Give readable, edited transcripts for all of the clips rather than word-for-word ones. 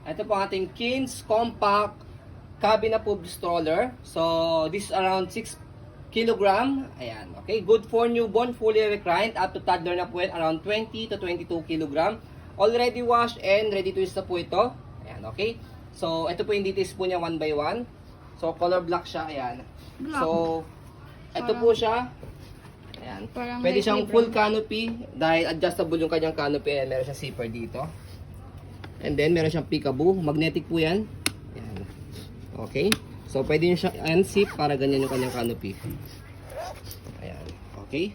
Ito po ang ating Kins Compact Cabina Pub Stroller. So, this is around 6 kilogram. Ayan, okay. Good for newborn, fully reclined. Up to toddler na po yan, around 20 to 22 kilogram. Already washed and ready to use na po ito. Ayan, okay. So, ito po yung details po niya 1 by 1. So, color black siya. Ayan. Black. So, ito po siya. Ayan. Parang Pwede siyang light full brown. canopy dahil adjustable yung kanyang canopy. Ayan, meron siyang zipper dito. And then, meron siyang peekaboo. Magnetic po yan. Ayan. Okay. So, pwede nyo siyang unzip para ganyan yung kanyang canopy. Ayan. Okay.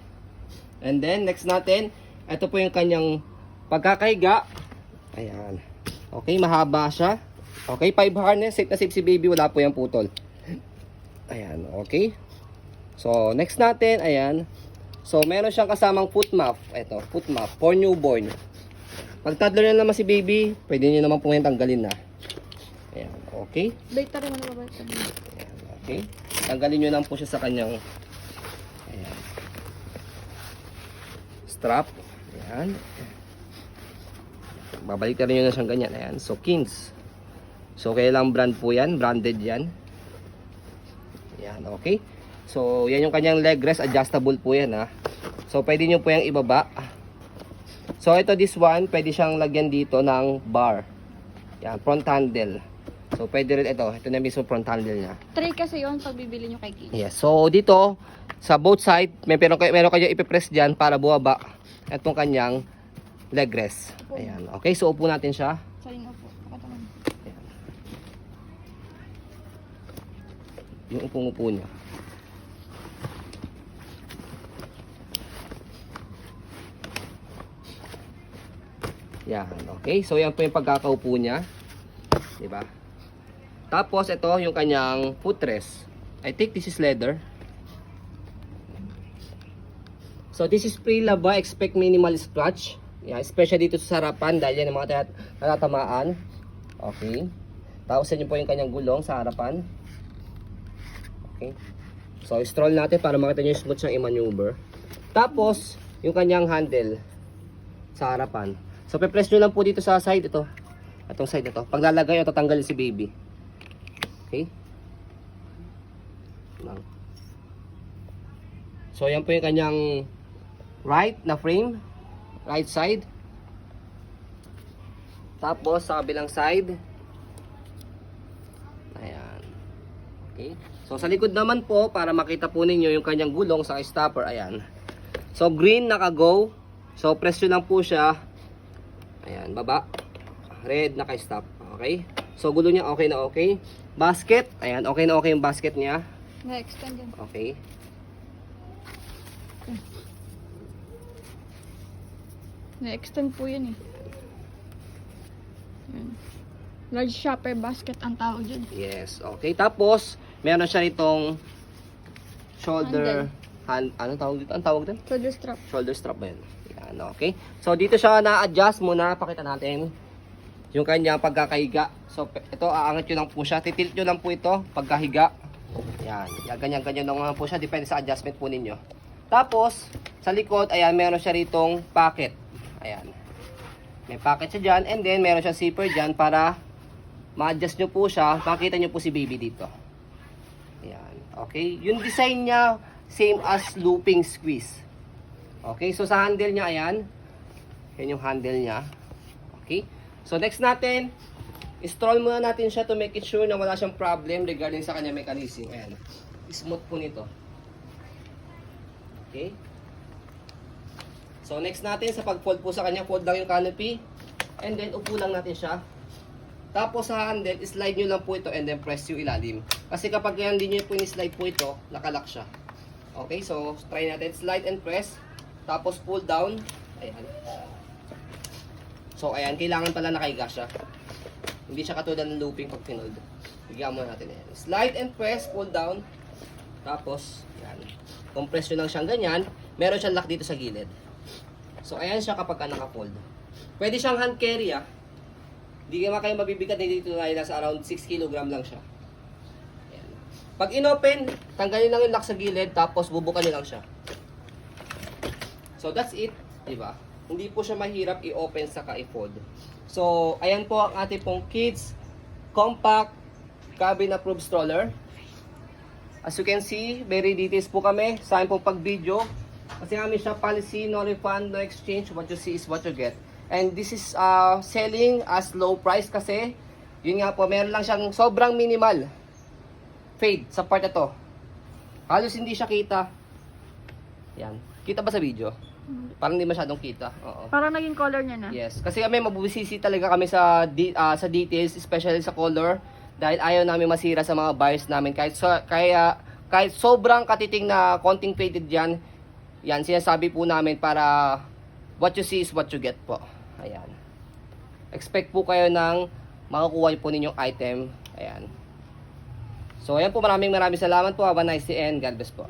And then, next natin, ito po yung kanyang pagkakahiga. Ayan. Okay, mahaba siya. Okay, 5 harness. Safe na safe si baby. Wala po yung putol. Ayan. Okay. So, next natin, ayan. So, meron siyang kasamang foot map. Ito, foot map for newborn. Pag toddler na naman si baby, pwede nyo naman po ngayon tanggalin na. Ayan, okay. Battery mo na ba ito? Ayan, okay. Tanggalin nyo lang po siya sa kanyang ayan, strap. Ayan. Babalik na rin nyo na siyang ganyan. Ayan, so Kins. So, kailang brand po yan. Branded yan. Ayan, okay. So, yan yung kanyang leg rest. Adjustable po yan, ha. So, pwede nyo po yung ibaba. So, ito, this one, pwede siyang lagyan dito ng bar. Yan, front handle. So, pwede rin ito. Ito na mismo front handle niya. 3 kasi yun pag bibili nyo kay Kins. Yes. So, dito, sa both side, meron kayo ipipress dyan para buwaba itong kanyang leg rest. Ayan. Okay, so upo natin siya. Sorry nga po. Katawan. Yung upong-upo niya. Yan. Okay, so yan po yung pagkakaupo niya. Diba? Tapos, ito yung kanyang footrest. I think this is leather. So, this is pre-laba. Expect minimal scratch. Yeah, especially dito sa harapan dahil yan yung mga natatamaan. Okay. Tapos, yan po yung kanyang gulong sa harapan. Okay. So, stroll natin para makita nyo yung smooth siyang i-maneuver. Tapos, yung kanyang handle sa harapan. So, pe-press nyo lang po dito sa side ito. Itong side ito. Pag lalagay o tatanggalin si baby. Okay. So, yan po yung kanyang right na frame. Right side. Tapos, sa kabilang side. Ayan. Okay. So, sa likod naman po, para makita po ninyo yung kanyang gulong sa stopper. Ayan. So, green naka-go. So, press nyo lang po siya. Ayan, baba. Red naka-stop. Okay. So, gulo niya okay na okay. Basket. Ayan, okay na okay yung basket niya. Na-extend yan. Okay. Na-extend po yan eh. Yan. Large shopper basket ang tawag dyan. Yes. Okay. Tapos, meron siya itong shoulder ano tawag dito? Ang tawag dito? Shoulder strap. Shoulder strap ba yun? Yan, okay. So, dito siya na-adjust muna. Pakita natin yung kanyang pagkakahiga. So, ito, aangat nyo lang po siya. Titilt nyo lang po ito pagkahiga. Yan. Yan, ganyan-ganyan lang po siya. Depende sa adjustment po ninyo. Tapos, sa likod, ayan, meron siya ritong pocket. Ayan. May pocket siya dyan. And then, meron siya zipper dyan para ma-adjust nyo po siya. Makita nyo po si baby dito. Ayan. Okay. Yung design niya, same as looping squeeze. Okay. So, sa handle niya, ayan. Yan yung handle niya. Okay. So, next natin, stroll muna natin siya to make it sure na wala siyang problem regarding sa kanya mechanism. Ayan. Smooth po nito. Okay. So, next natin, sa pag-fold po sa kanya, fold lang yung canopy. And then, upo lang natin siya. Tapos, sa handle, slide nyo lang po ito and then press yung ilalim. Kasi kapag hindi nyo po slide po ito, nakalock siya. Okay, so, try natin. Slide and press. Tapos, pull down. Ayan. So, ayan, kailangan pala nakahiga siya. Hindi siya katulad ng looping pag pinold. Bigyan mo natin yan. Slide and press, pull down. Tapos, yan. Compress nyo lang siyang ganyan. Meron siyang lock dito sa gilid. So, ayan siya kapag ka naka-fold. Pwede siyang hand carry, ah. Hindi naman kayo mabibigat dito na nasa around 6 kg lang siya. Ayan. Pag inopen, tanggalin lang yung lock sa gilid, tapos bubukan nyo lang siya. So, that's it. Diba? Hindi po siya mahirap i-open saka i-fold. So, ayan po ang ating pong kids compact cabin approved stroller. As you can see, very details po kami sa aming pong pag-video. Kasi kami siya policy, no refund, no exchange. What you see is what you get. And this is selling as low price kasi, yun nga po, meron lang siyang sobrang minimal fade sa part na to. Halos hindi siya kita. Yan. Kita ba sa video? Parang hindi masyadong kita. Oo. Parang naging color niya na. Yes, kasi kami mabubusisi talaga kami sa sa details, especially sa color, dahil ayaw namin masira sa mga buyers namin kahit sobrang katiting na konting faded yan. Yan sinasabi po namin para what you see is what you get po. Ayan. Expect po kayo ng makukuha po ninyong item. Ayan. So ayan po, maraming salamat po. Have a nice day and God bless po.